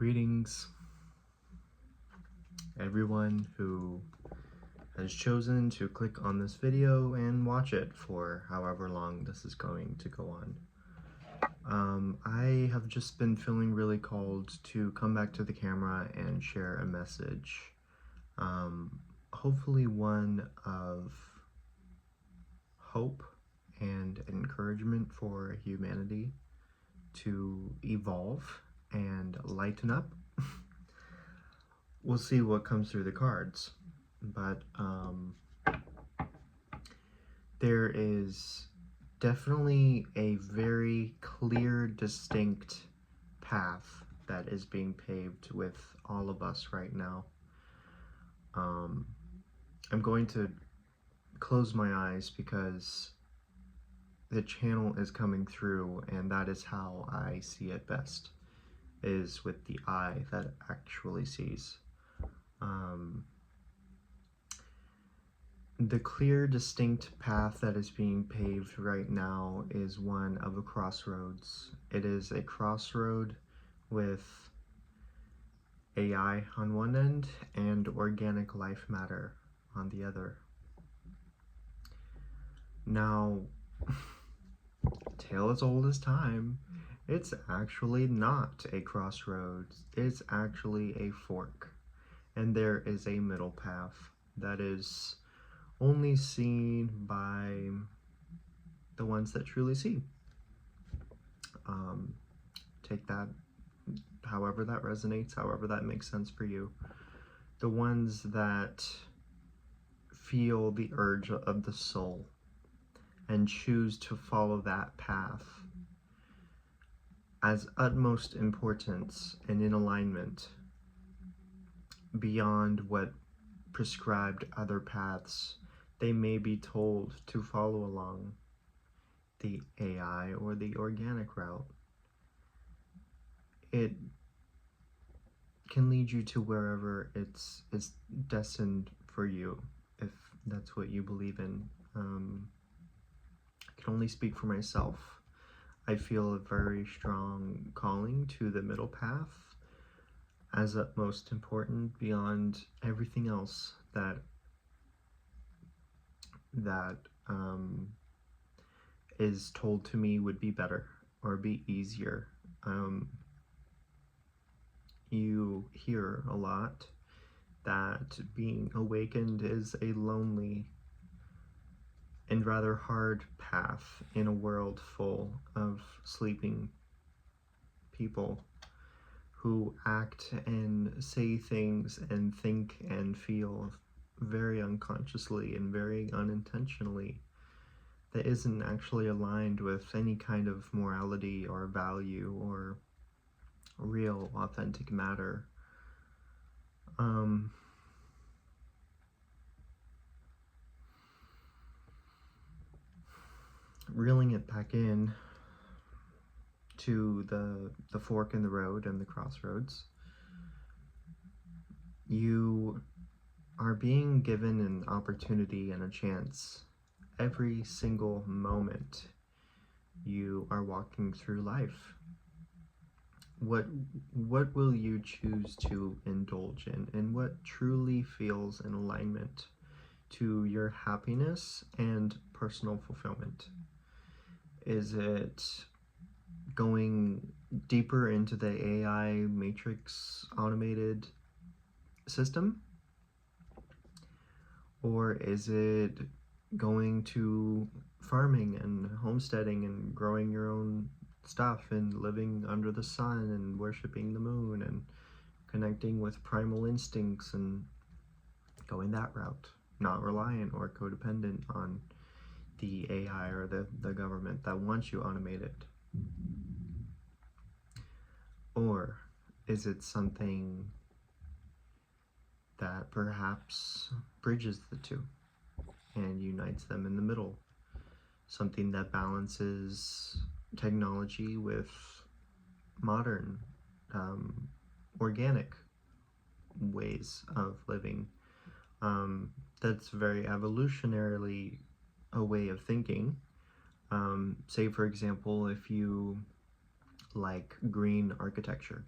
Greetings, everyone who has chosen to click on this video and watch it for however long this is going to go on. I have just been feeling really called to come back to the camera and share a message, hopefully one of hope and encouragement for humanity to evolve and lighten up. We'll see what comes through the cards, but there is definitely a very clear, distinct path that is being paved with all of us right now. I'm going to close my eyes because the channel is coming through, and that is how I see it best, is with the eye that actually sees. The clear, distinct path that is being paved right now is one of a crossroads. It is a crossroad with AI on one end and organic life matter on the other. Now, tale as old as time, it's actually not a crossroads, it's actually a fork. And there is a middle path that is only seen by the ones that truly see. Take that however that resonates, however that makes sense for you. The ones that feel the urge of the soul and choose to follow that path as utmost importance and in alignment beyond what prescribed other paths they may be told to follow along the AI or the organic route. It can lead you to wherever it's destined for you, if that's what you believe in. I can only speak for myself. I feel a very strong calling to the middle path as utmost important beyond everything else that is told to me would be better or be easier. You hear a lot that being awakened is a lonely and rather hard path in a world full of sleeping people who act and say things and think and feel very unconsciously and very unintentionally that isn't actually aligned with any kind of morality or value or real authentic matter. Reeling it back in to the fork in the road and the crossroads, you are being given an opportunity and a chance every single moment you are walking through life. What will you choose to indulge in, and what truly feels in alignment to your happiness and personal fulfillment? Is it going deeper into the AI matrix automated system? Or is it going to farming and homesteading and growing your own stuff and living under the sun and worshiping the moon and connecting with primal instincts and going that route, not reliant or codependent on the AI or the government that wants you automated? Or is it something that perhaps bridges the two and unites them in the middle? Something that balances technology with modern, organic ways of living. That's very evolutionarily a way of thinking. Say, for example, if you like green architecture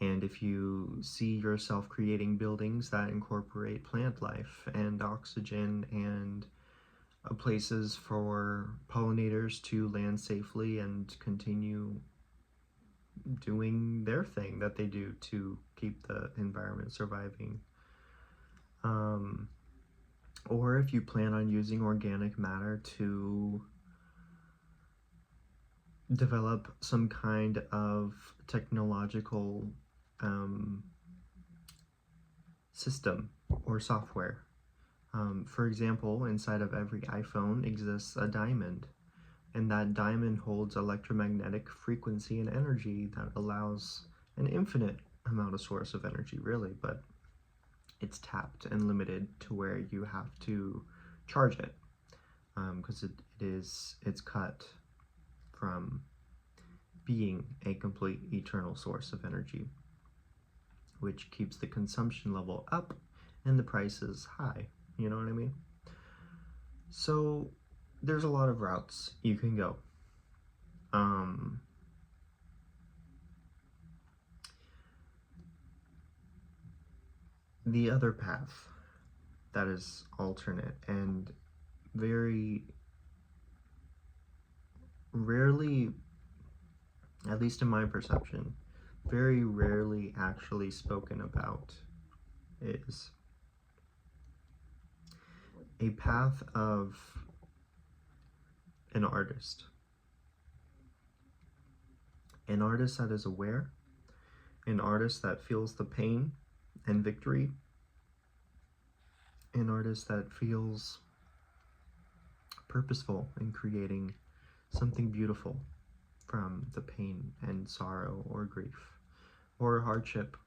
And if you see yourself creating buildings that incorporate plant life and oxygen and places for pollinators to land safely and continue doing their thing that they do to keep the environment surviving. Or if you plan on using organic matter to develop some kind of technological system or software. For example, inside of every iPhone exists a diamond, and that diamond holds electromagnetic frequency and energy that allows an infinite amount of source of energy, really, but it's tapped and limited to where you have to charge it, because it's cut from being a complete eternal source of energy, which keeps the consumption level up and the prices high. You know what I mean? So there's a lot of routes you can go. The other path that is alternate and very rarely, at least in my perception, very rarely actually spoken about is a path of an artist. An artist that is aware, an artist that feels the pain and victory, an artist that feels purposeful in creating something beautiful from the pain and sorrow or grief or hardship.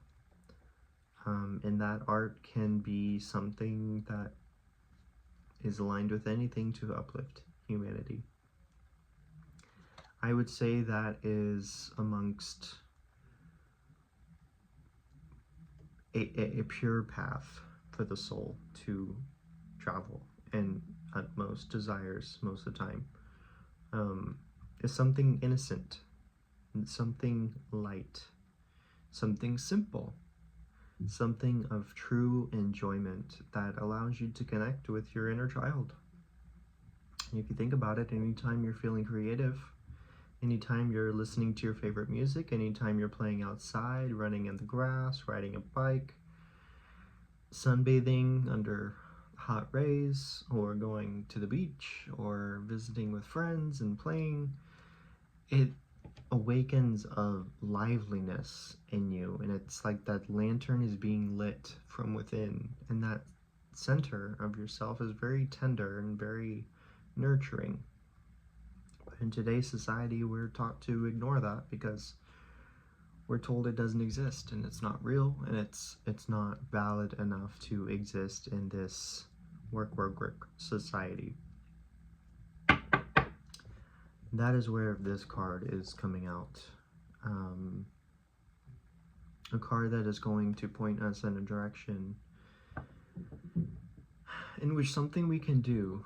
And that art can be something that is aligned with anything to uplift humanity. I would say that is amongst a pure path for the soul to travel and utmost desires most of the time. Is something innocent, something light, something simple, something of true enjoyment that allows you to connect with your inner child. And if you think about it, anytime you're feeling creative, anytime you're listening to your favorite music, anytime you're playing outside, running in the grass, riding a bike, sunbathing under hot rays, or going to the beach, or visiting with friends and playing, it awakens a liveliness in you, and it's like that lantern is being lit from within, and that center of yourself is very tender and very nurturing. But in today's society, we're taught to ignore that because we're told it doesn't exist and it's not real and it's not valid enough to exist in this work society. That is where this card is coming out. A card that is going to point us in a direction in which something we can do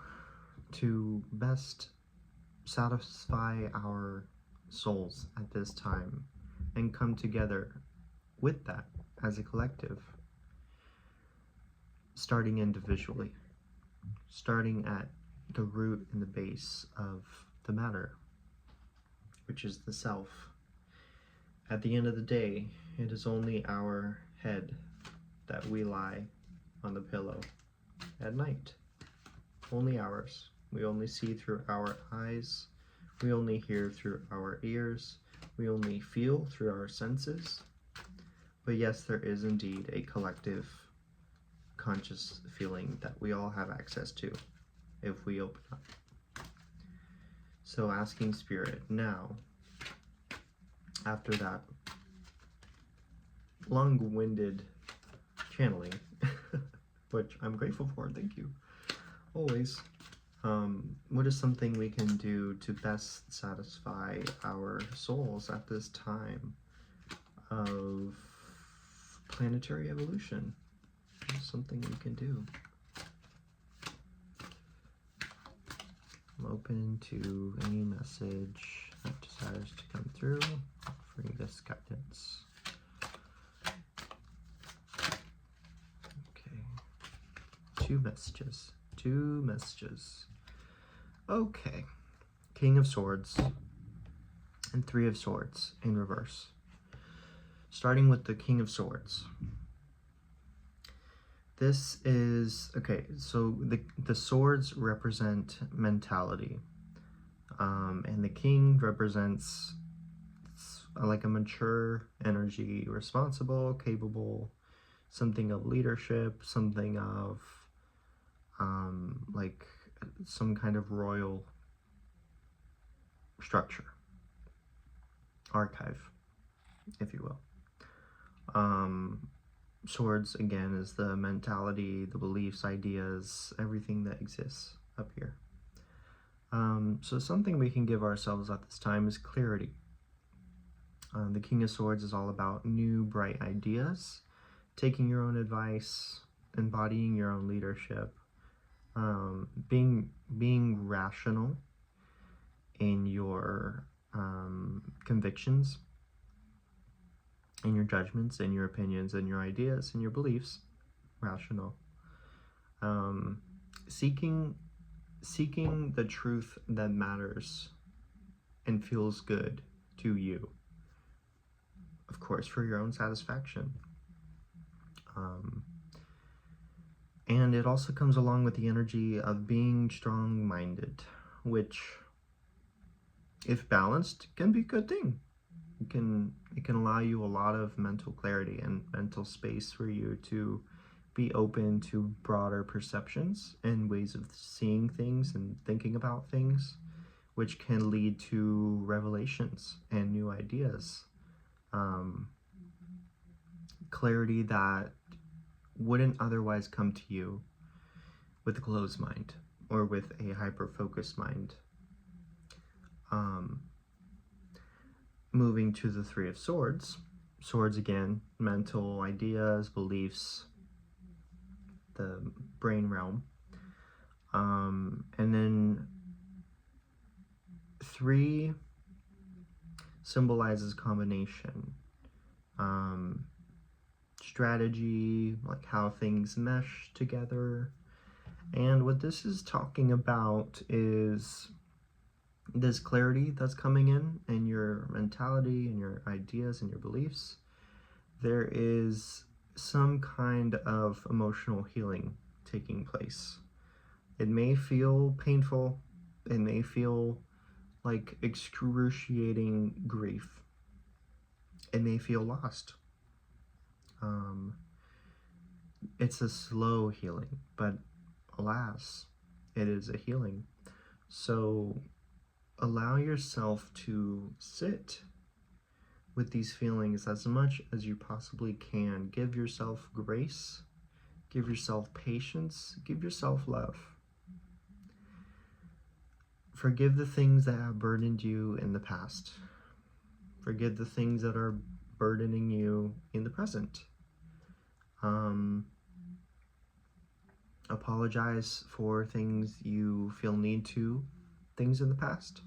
to best satisfy our souls at this time and come together with that as a collective, starting individually, starting at the root and the base of the matter, which is the self. At the end of the day, it is only our head that we lie on the pillow at night. Only ours. We only see through our eyes. We only hear through our ears. We only feel through our senses. But yes, there is indeed a collective conscious feeling that we all have access to if we open up. So asking Spirit now, after that long-winded channeling, which I'm grateful for, thank you, always. What is something we can do to best satisfy our souls at this time of planetary evolution? Something we can do. I'm open to any message that desires to come through, offering this guidance. Two messages. Two messages. Okay. King of Swords and Three of Swords in reverse. Starting with the King of Swords. This is, okay, so the swords represent mentality. And the king represents like a mature energy, responsible, capable, something of leadership, something of like some kind of royal structure, archive, if you will. Swords, again, is the mentality, the beliefs, ideas, everything that exists up here. So something we can give ourselves at this time is clarity. The King of Swords is all about new, bright ideas, taking your own advice, embodying your own leadership, being rational in your convictions, in your judgments, in your opinions, in your ideas, in your beliefs, rational. Seeking the truth that matters and feels good to you, of course, for your own satisfaction. And it also comes along with the energy of being strong-minded, which, if balanced, can be a good thing. It can allow you a lot of mental clarity and mental space for you to be open to broader perceptions and ways of seeing things and thinking about things, which can lead to revelations and new ideas. Clarity that wouldn't otherwise come to you with a closed mind or with a hyper-focused mind. Moving to the Three of Swords. Swords, again, mental ideas, beliefs, the brain realm. And then 3 symbolizes combination. Strategy, like how things mesh together. And what this is talking about is this clarity that's coming in your mentality and your ideas and your beliefs. There is some kind of emotional healing taking place. It may feel painful. It may feel like excruciating grief. It may feel lost. It's a slow healing, but alas, it is a healing. So allow yourself to sit with these feelings as much as you possibly can. Give yourself grace, give yourself patience, give yourself love. Forgive the things that have burdened you in the past. Forgive the things that are burdening you in the present. Apologize for things you feel need to, things in the past.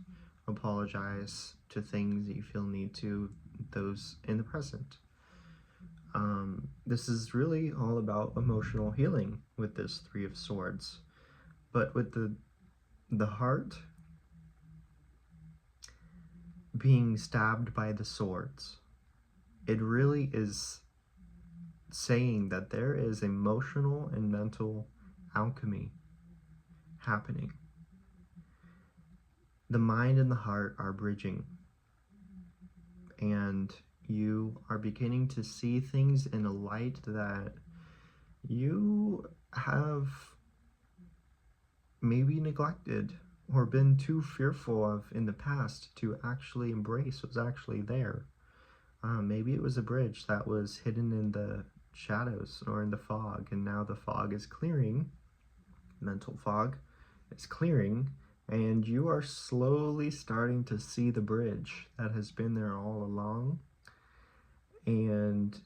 Apologize to things that you feel need to, those in the present. This is really all about emotional healing with this Three of Swords. But with the heart being stabbed by the swords, it really is saying that there is emotional and mental alchemy happening. The mind and the heart are bridging, and you are beginning to see things in a light that you have maybe neglected or been too fearful of in the past to actually embrace what's actually there. Maybe it was a bridge that was hidden in the shadows or in the fog, and now the fog is clearing. Mental fog is clearing, and you are slowly starting to see the bridge that has been there all along. And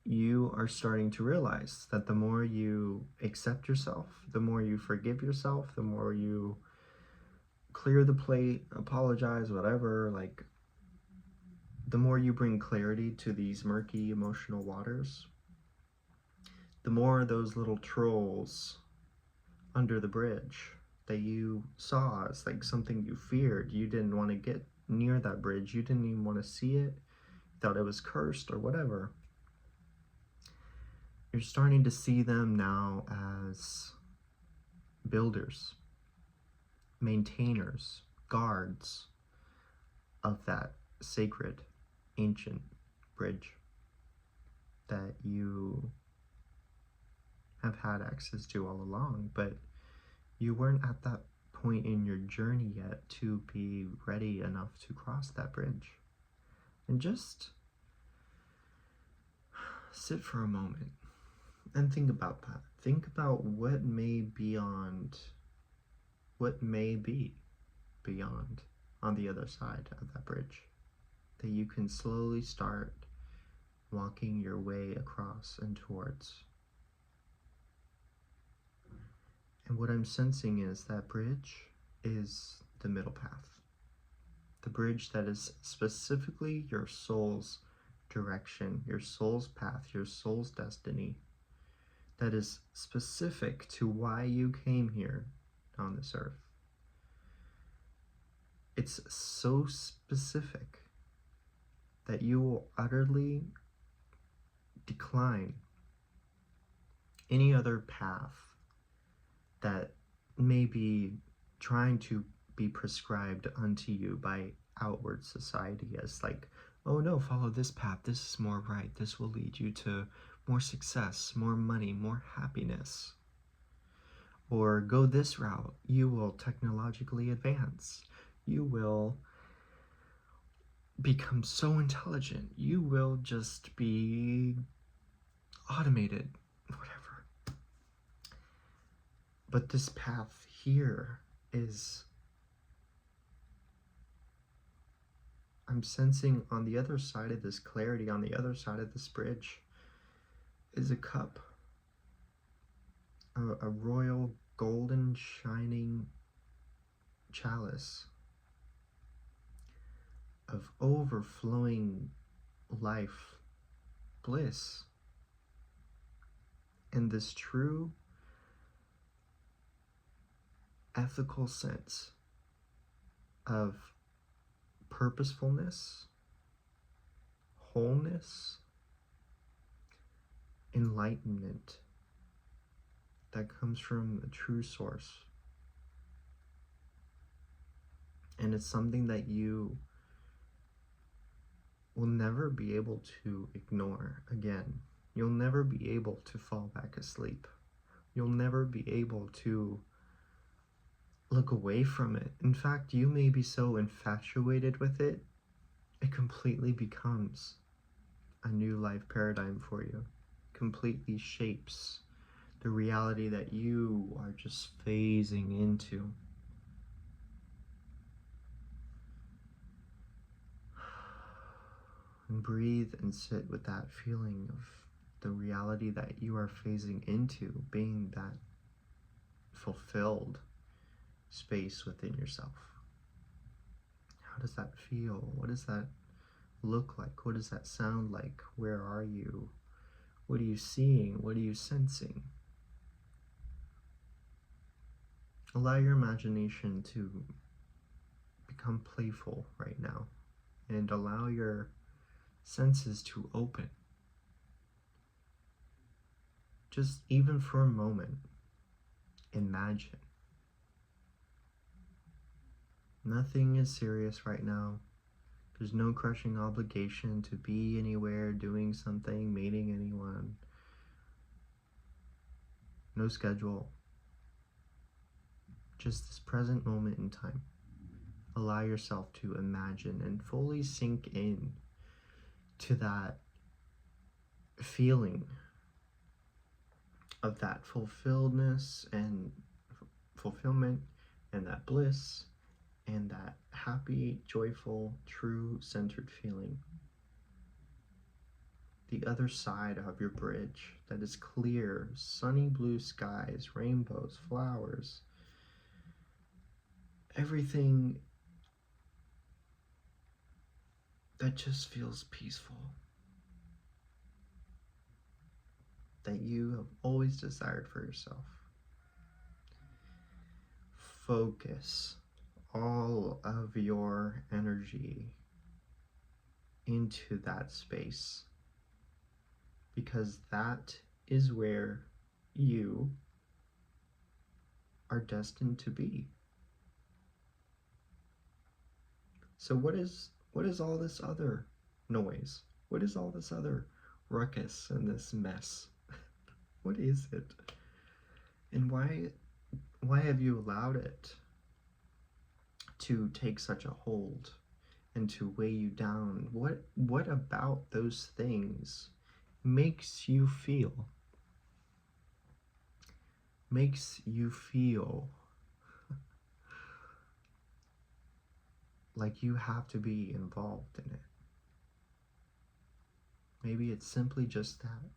you are starting to realize that the more you accept yourself, the more you forgive yourself, the more you clear the plate, apologize, whatever, like, the more you bring clarity to these murky emotional waters, the more those little trolls under the bridge that you saw as like something you feared. You didn't want to get near that bridge. You didn't even want to see it. You thought it was cursed or whatever. You're starting to see them now as builders, maintainers, guards of that sacred, ancient bridge that you have had access to all along, but you weren't at that point in your journey yet to be ready enough to cross that bridge. And just sit for a moment and think about that. Think about what may be beyond on the other side of that bridge, that you can slowly start walking your way across and towards. And what I'm sensing is that bridge is the middle path. The bridge that is specifically your soul's direction, your soul's path, your soul's destiny, that is specific to why you came here on this earth. It's so specific that you will utterly decline any other path that may be trying to be prescribed unto you by outward society as like, oh no, follow this path, this is more right, this will lead you to more success, more money, more happiness. Or go this route, you will technologically advance, you will become so intelligent, you will just be automated, whatever. But this path here is, I'm sensing on the other side of this clarity, on the other side of this bridge, is a cup, a royal golden shining chalice of overflowing life, bliss, and this true ethical sense of purposefulness, wholeness, enlightenment that comes from a true source. And it's something that you will never be able to ignore again. You'll never be able to fall back asleep. You'll never be able to look away from it. In fact, you may be so infatuated with it, it completely becomes a new life paradigm for you. Completely shapes the reality that you are just phasing into. And breathe and sit with that feeling of the reality that you are phasing into being that fulfilled space within yourself. How does that feel? What does that look like? What does that sound like? Where are you? What are you seeing? What are you sensing? Allow your imagination to become playful right now, and allow your senses to open. Just even for a moment, imagine. Nothing is serious right now. There's no crushing obligation to be anywhere, doing something, meeting anyone. No schedule. Just this present moment in time. Allow yourself to imagine and fully sink in to that feeling of that fulfilledness and fulfillment and that bliss and that happy, joyful, true, centered feeling. The other side of your bridge that is clear, sunny blue skies, rainbows, flowers, everything that just feels peaceful, that you have always desired for yourself. focus all of your energy into that space, because that is where you are destined to be. So what is all this other noise? What is all this other ruckus and this mess? What is it? And why have you allowed it to take such a hold and to weigh you down? What about those things makes you feel like you have to be involved in it? Maybe it's simply just that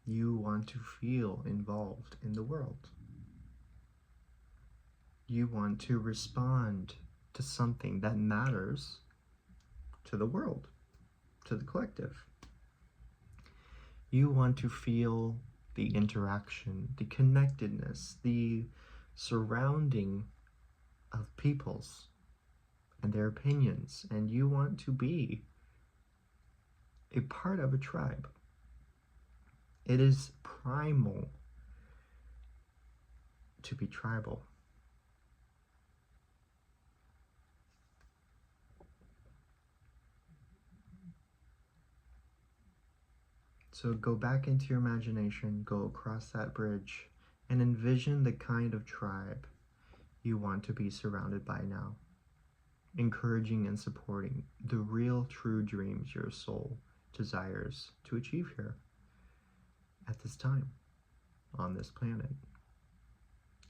you want to feel involved in the world. You want to respond to something that matters to the world, to the collective. You want to feel the interaction, the connectedness, the surrounding of peoples and their opinions, and you want to be a part of a tribe. It is primal to be tribal. So go back into your imagination, go across that bridge, and envision the kind of tribe you want to be surrounded by now, encouraging and supporting the real, true dreams your soul desires to achieve here at this time on this planet.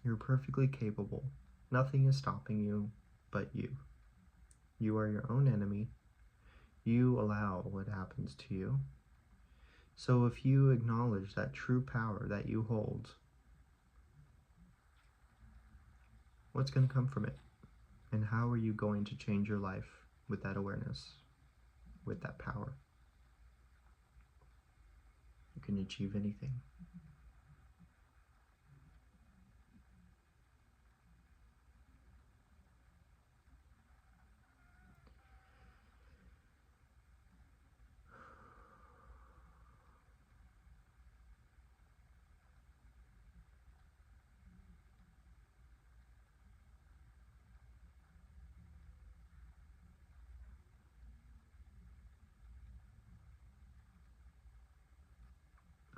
You're perfectly capable. Nothing is stopping you but you. You are your own enemy. You allow what happens to you. So if you acknowledge that true power that you hold, what's going to come from it? And how are you going to change your life with that awareness, with that power? You can achieve anything.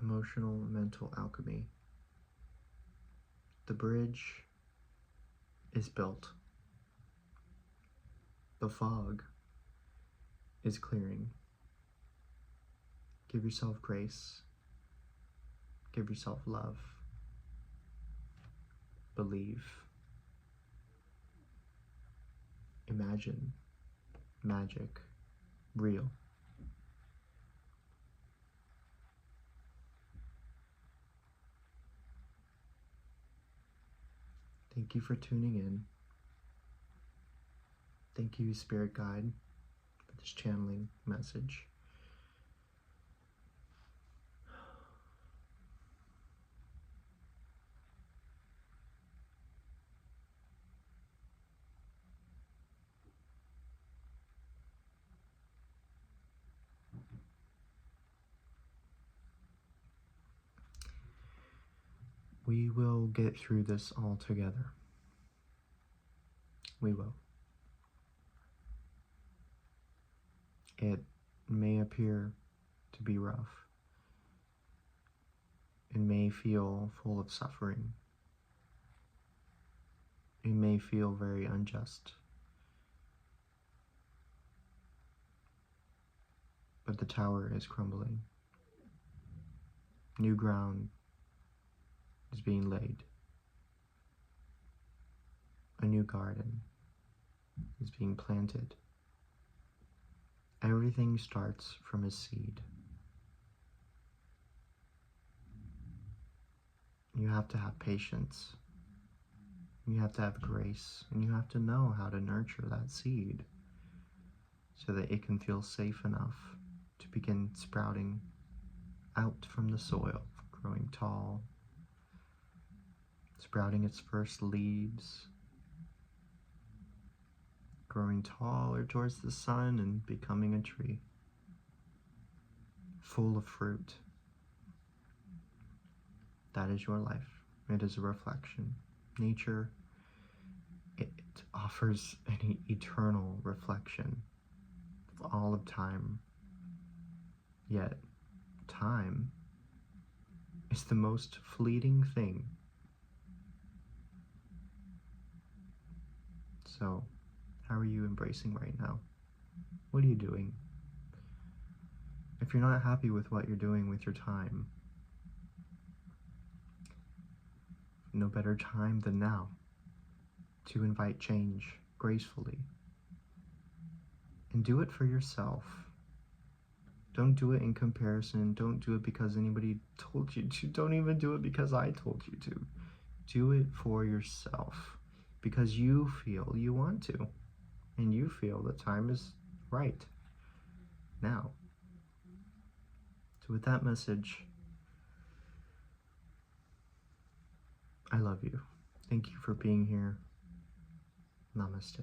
Emotional mental alchemy. The bridge is built. The fog is clearing. Give yourself grace. Give yourself love. Believe. Imagine. Magic. Real. Thank you for tuning in. Thank you, Spirit Guide, for this channeling message. We will get through this all together. We will. It may appear to be rough. It may feel full of suffering. It may feel very unjust. But the tower is crumbling. New ground is being laid. A new garden is being planted. Everything starts from a seed. You have to have patience. You have to have grace. And you have to know how to nurture that seed so that it can feel safe enough to begin sprouting out from the soil, growing tall, sprouting its first leaves, growing taller towards the sun and becoming a tree, full of fruit. That is your life. It is a reflection. Nature, it offers an eternal reflection of all of time. Yet, time is the most fleeting thing. So, how are you embracing right now? What are you doing? If you're not happy with what you're doing with your time, no better time than now to invite change gracefully. And do it for yourself. Don't do it in comparison. Don't do it because anybody told you to. Don't even do it because I told you to. Do it for yourself because you feel you want to. And you feel the time is right now. So with that message, I love you. Thank you for being here. Namaste.